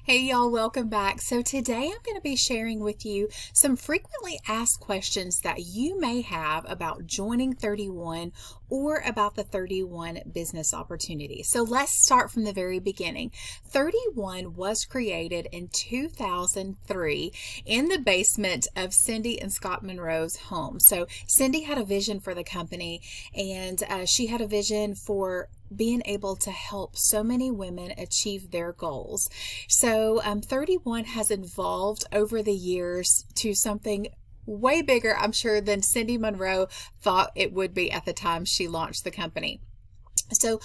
Hey y'all, welcome back. So today I'm going to be sharing with you some frequently asked questions that you may have about joining 31 or about the 31 business opportunity. So let's start from the very beginning. 31 was created in 2003 in the basement of Cindy and Scott Monroe's home. So Cindy had a vision for the company, and she had a vision for being able to help so many women achieve their goals. So 31 has evolved over the years to something way bigger, I'm sure, than Cindy Monroe thought it would be at the time she launched the company. So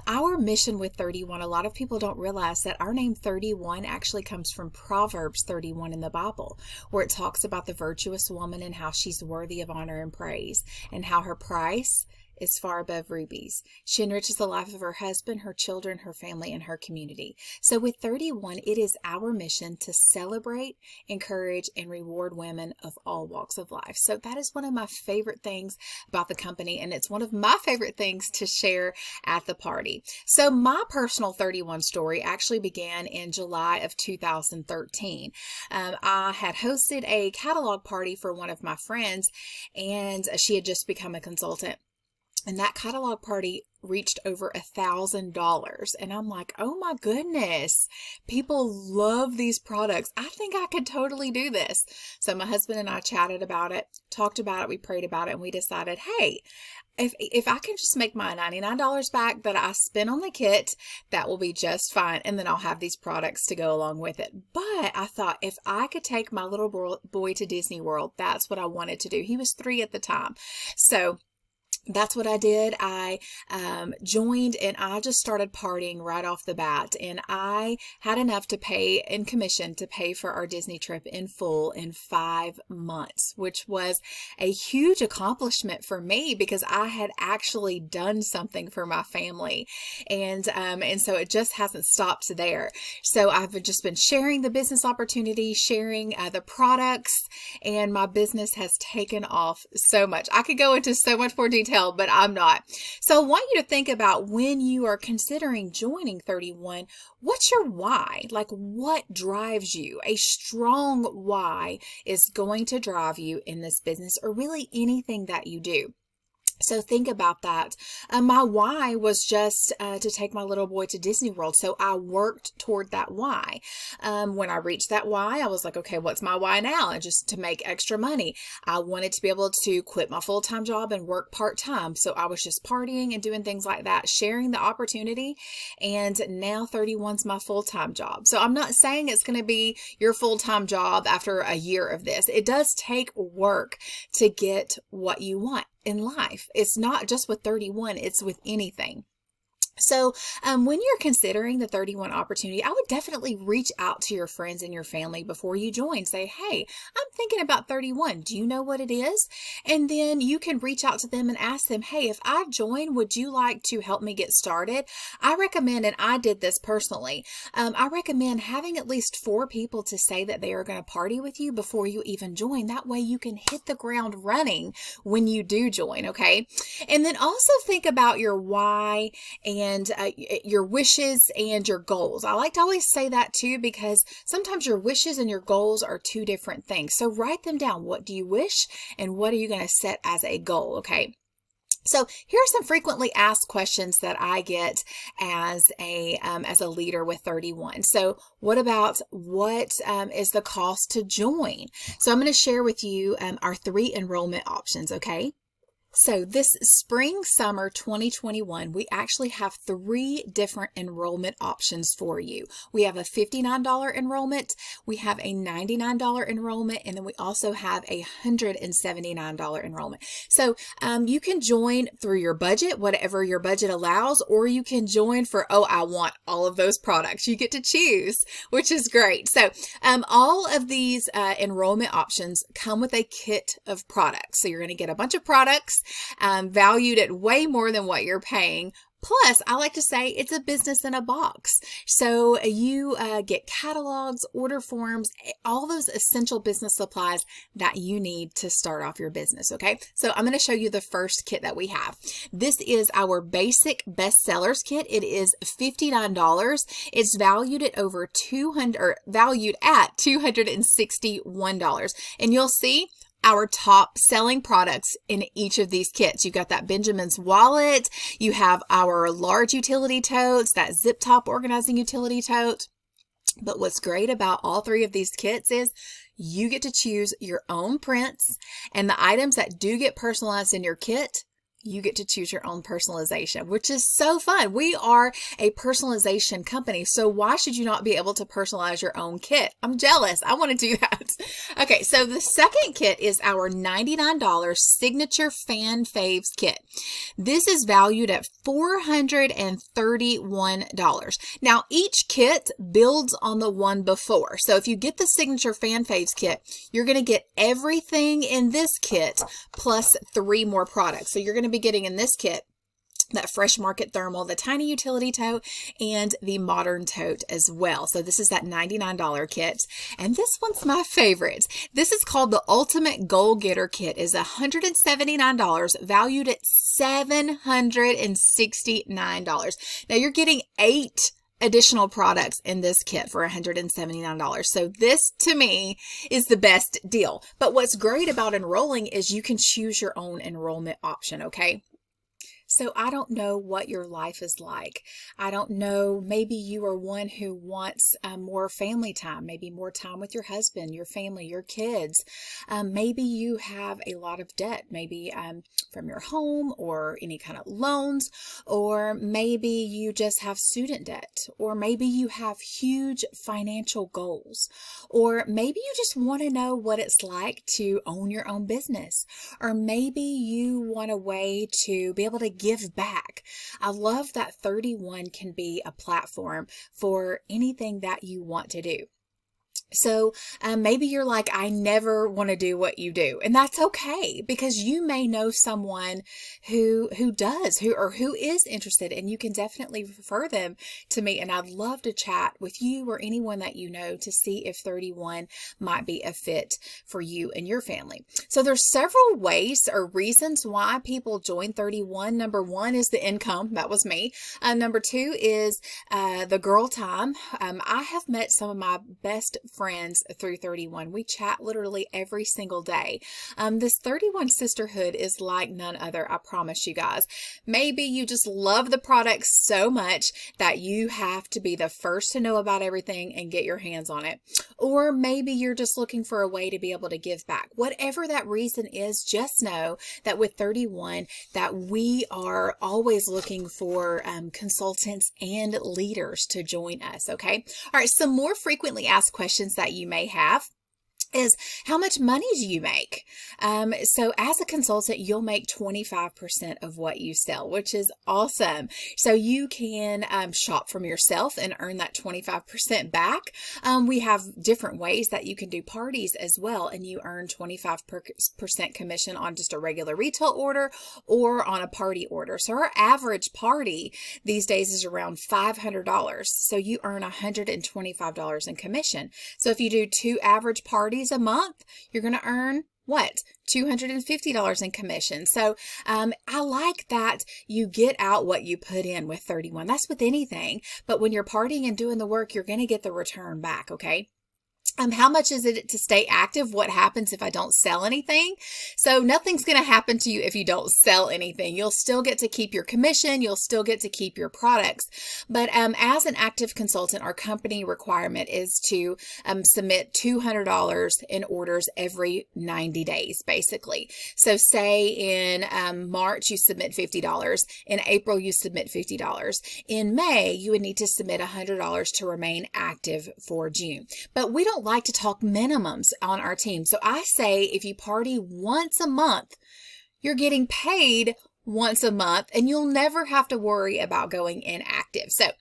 our mission with 31, a lot of people don't realize that our name 31 actually comes from Proverbs 31 in the Bible, where it talks about the virtuous woman and how she's worthy of honor and praise, and how her price is far above rubies. She enriches the life of her husband, her children, her family, and her community. So with 31, it is our mission to celebrate, encourage, and reward women of all walks of life. So that is one of my favorite things about the company, and it's one of my favorite things to share at the party. So my personal 31 story actually began in July of 2013. I had hosted a catalog party for one of my friends, and she had just become a consultant. And that catalog party reached over $1,000. And I'm like, oh my goodness, people love these products. I think I could totally do this. So my husband and I chatted about it, talked about it, we prayed about it, and we decided, hey, if I can just make my $99 back that I spent on the kit, that will be just fine. And then I'll have these products to go along with it. But I thought if I could take my little boy to Disney World, that's what I wanted to do. He was 3 at the time. So that's what I did. I joined, and I just started partying right off the bat. And I had enough to pay in commission to pay for our Disney trip in full in 5 months, which was a huge accomplishment for me because I had actually done something for my family. And so it just hasn't stopped there. So I've just been sharing the business opportunity, sharing the products, and my business has taken off so much. I could go into so much more detail, but I'm not. So I want you to think about when you are considering joining 31, what's your why? Like, what drives you? A strong why is going to drive you in this business, or really anything that you do. So think about that. My why was just to take my little boy to Disney World. So I worked toward that why. When I reached that why, I was like, okay, what's my why now? And just to make extra money. I wanted to be able to quit my full-time job and work part-time. So I was just partying and doing things like that, sharing the opportunity. And now 31's my full-time job. So I'm not saying it's going to be your full-time job after a year of this. It does take work to get what you want in life. It's not just with 31, it's with anything. So when you're considering the 31 opportunity, I would definitely reach out to your friends and your family before you join. Say, hey, I'm thinking about 31. Do you know what it is? And then you can reach out to them and ask them, hey, if I join, would you like to help me get started? I recommend, and I did this personally, I recommend having at least 4 people to say that they are going to party with you before you even join. That way you can hit the ground running when you do join, okay? And then also think about your why and your wishes and your goals. I like to always say that too, because sometimes your wishes and your goals are 2 different things. So write them down. What do you wish and what are you going to set as a goal? Okay. So here are some frequently asked questions that I get as a leader with 31. So what is the cost to join? So I'm going to share with you our 3 enrollment options. Okay. So this spring, summer 2021, we actually have 3 different enrollment options for you. We have a $59 enrollment, we have a $99 enrollment, and then we also have a $179 enrollment. So you can join through your budget, whatever your budget allows, or you can join for, oh, I want all of those products. You get to choose, which is great. So all of these enrollment options come with a kit of products. So you're going to get a bunch of products valued at way more than what you're paying, Plus, I like to say it's a business in a box. So you get catalogs, order forms, all those essential business supplies that you need to start off your business. Okay. So I'm going to show you the first kit that we have. This is our basic bestsellers kit. It is $59. It's valued at over $261. And you'll see our top selling products in each of these kits. You've got that Benjamin's wallet. You have our large utility totes, that zip top organizing utility tote. But what's great about all three of these kits is you get to choose your own prints, and the items that do get personalized in your kit, you get to choose your own personalization, which is so fun. We are a personalization company, so why should you not be able to personalize your own kit? I'm jealous. I want to do that. Okay, so the second kit is our $99 Signature Fan Faves kit. This is valued at $431. Now, each kit builds on the one before. So if you get the Signature Fan Faves kit, you're going to get everything in this kit plus 3 more products. So you're going to be getting in this kit that Fresh Market Thermal, the tiny utility tote, and the modern tote as well. So this is that $99 kit. And this one's my favorite. This is called the Ultimate Goal Getter Kit. It's $179, valued at $769. Now you're getting 8 additional products in this kit for $179. So this to me is the best deal. But what's great about enrolling is you can choose your own enrollment option, okay? So I don't know what your life is like. I don't know, maybe you are one who wants more family time, maybe more time with your husband, your family, your kids. Maybe you have a lot of debt, maybe from your home or any kind of loans, or maybe you just have student debt, or maybe you have huge financial goals, or maybe you just want to know what it's like to own your own business, or maybe you want a way to be able to give back. I love that 31 can be a platform for anything that you want to do. So maybe you're like, I never want to do what you do. And that's okay, because you may know someone who is interested, and you can definitely refer them to me. And I'd love to chat with you or anyone that you know to see if 31 might be a fit for you and your family. So there's several ways or reasons why people join 31. Number 1 is the income. That was me. Number 2 is the girl time. I have met some of my best friends through 31. We chat literally every single day. This 31 sisterhood is like none other, I promise you guys. Maybe you just love the product so much that you have to be the first to know about everything and get your hands on it. Or maybe you're just looking for a way to be able to give back. Whatever that reason is, just know that with 31 that we are always looking for consultants and leaders to join us, okay? All right, some more frequently asked questions that you may have is, how much money do you make? So as a consultant, you'll make 25% of what you sell, which is awesome. So you can shop from yourself and earn that 25% back. We have different ways that you can do parties as well, and you earn 25% commission on just a regular retail order or on a party order. So our average party these days is around $500. So you earn $125 in commission. So if you do 2 average parties a month, you're going to earn what? $250 in commission. So I like that you get out what you put in with 31. That's with anything. But when you're partying and doing the work, you're going to get the return back, okay? How much is it to stay active? What happens if I don't sell anything? So nothing's going to happen to you if you don't sell anything. You'll still get to keep your commission. You'll still get to keep your products. But as an active consultant, our company requirement is to submit $200 in orders every 90 days, basically. So say in March, you submit $50. In April, you submit $50. In May, you would need to submit $100 to remain active for June. But we don't like to talk minimums on our team. So I say if you party once a month, you're getting paid once a month, and you'll never have to worry about going inactive. So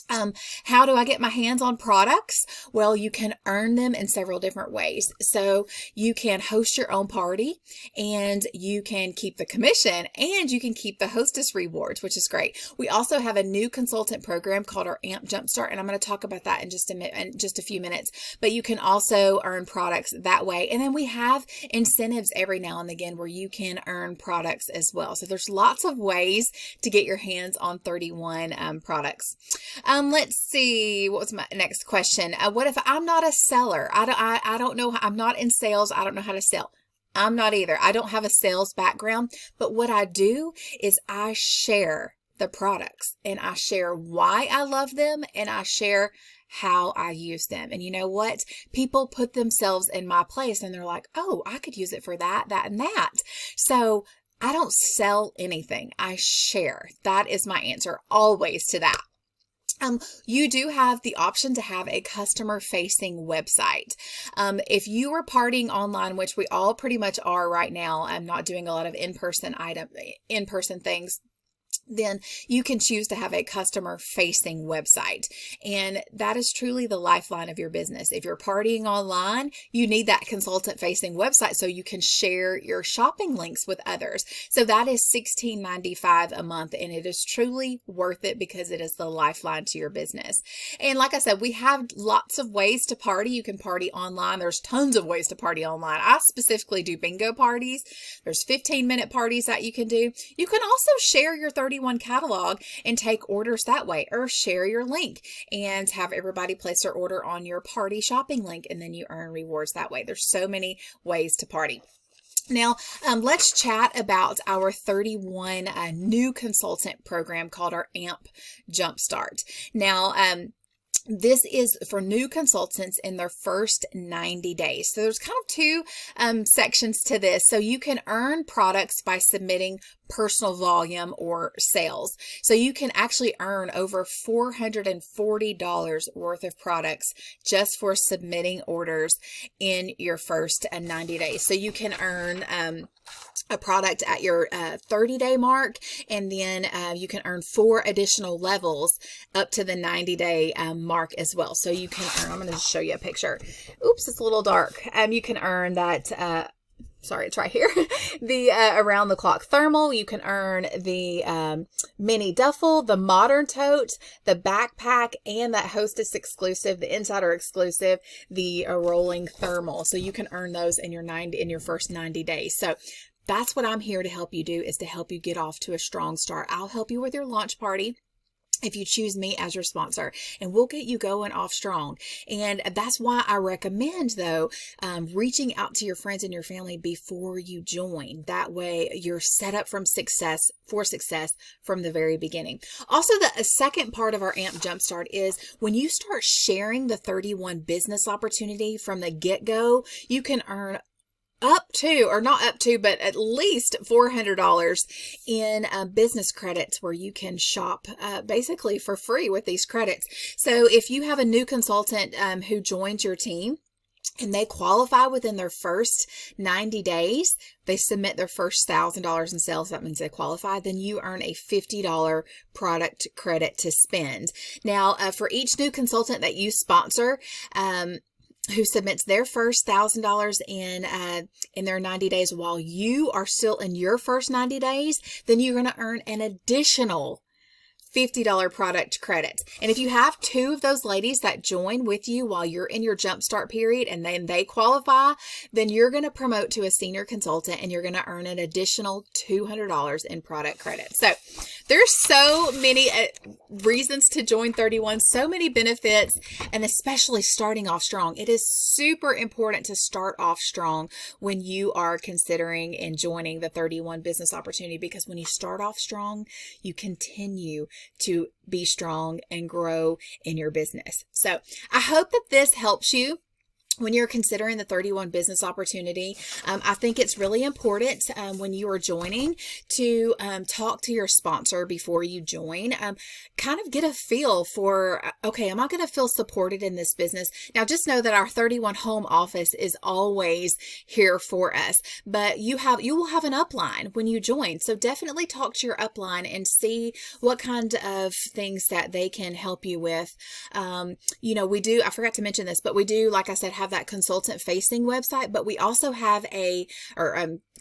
How do I get my hands on products? Well, you can earn them in several different ways. So you can host your own party, and you can keep the commission, and you can keep the hostess rewards, which is great. We also have a new consultant program called our AMP Jumpstart, and I'm going to talk about that in just a few minutes. But you can also earn products that way. And then we have incentives every now and again where you can earn products as well. So there's lots of ways to get your hands on 31 products. Let's see. What was my next question? What if I'm not a seller? I don't know. I'm not in sales. I don't know how to sell. I'm not either. I don't have a sales background, but what I do is I share the products, and I share why I love them, and I share how I use them. And you know what? People put themselves in my place, and they're like, oh, I could use it for that, that, and that. So I don't sell anything. I share. That is my answer always to that. You do have the option to have a customer-facing website. If you are partying online, which we all pretty much are right now, I'm not doing a lot of in-person things, then you can choose to have a customer-facing website. And that is truly the lifeline of your business. If you're partying online, you need that consultant-facing website so you can share your shopping links with others. So that is $16.95 a month, and it is truly worth it because it is the lifeline to your business. And like I said, we have lots of ways to party. You can party online. There's tons of ways to party online. I specifically do bingo parties. There's 15-minute parties that you can do. You can also share your 31 catalog and take orders that way, or share your link and have everybody place their order on your party shopping link, and then you earn rewards that way. There's so many ways to party. Now, let's chat about our 31 new consultant program called our AMP Jumpstart. Now, this is for new consultants in their first 90 days. So there's kind of two sections to this. So you can earn products by submitting personal volume or sales. So you can actually earn over $440 worth of products just for submitting orders in your first 90 days. So you can earn a product at your 30-day mark, and then you can earn 4 additional levels up to the 90-day mark as well. So you can earn, I'm going to show you a picture. Oops, it's a little dark. You can earn that, sorry, it's right here. The around the clock thermal. You can earn the mini duffel, the modern tote, the backpack, and that hostess exclusive, the insider exclusive, the rolling thermal. So you can earn those in your first 90 days. So that's what I'm here to help you do, is to help you get off to a strong start. I'll help you with your launch party if you choose me as your sponsor, and we'll get you going off strong. And that's why I recommend, though, reaching out to your friends and your family before you join. That way you're set up for success from the very beginning. Also, the second part of our AMP Jumpstart is when you start sharing the 31 business opportunity from the get-go, you can earn up to, or not up to, but at least $400 in business credits, where you can shop basically for free with these credits. So if you have a new consultant who joins your team, and they qualify within their first 90 days, they submit their first $1,000 in sales, that means they qualify, then you earn a $50 product credit to spend. Now, for each new consultant that you sponsor, who submits their first $1,000 in their 90 days while you are still in your first 90 days, then you're going to earn an additional $50 product credit. And if you have 2 of those ladies that join with you while you're in your jumpstart period and then they qualify, then you're going to promote to a senior consultant and you're going to earn an additional $200 in product credit. So there's so many reasons to join 31, so many benefits, and especially starting off strong. It is super important to start off strong when you are considering and joining the 31 business opportunity, because when you start off strong, you continue to be strong and grow in your business. So I hope that this helps you when you're considering the 31 business opportunity, I think it's really important when you are joining to talk to your sponsor before you join. Kind of get a feel for, okay, am I going to feel supported in this business? Now, just know that our 31 home office is always here for us, but you will have an upline when you join. So definitely talk to your upline and see what kind of things that they can help you with. I forgot to mention this, but we do, like I said, have that consultant facing website, but we also have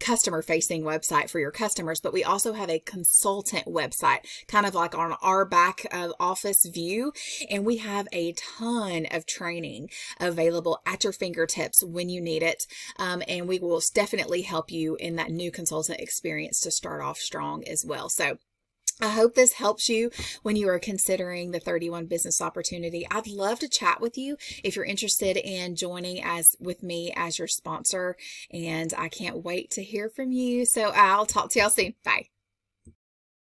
customer facing website for your customers, but we also have a consultant website, kind of like on our back office view. And we have a ton of training available at your fingertips when you need it. And we will definitely help you in that new consultant experience to start off strong as well. So I hope this helps you when you are considering the 31 business opportunity. I'd love to chat with you if you're interested in joining with me as your sponsor, and I can't wait to hear from you. So I'll talk to y'all soon. Bye.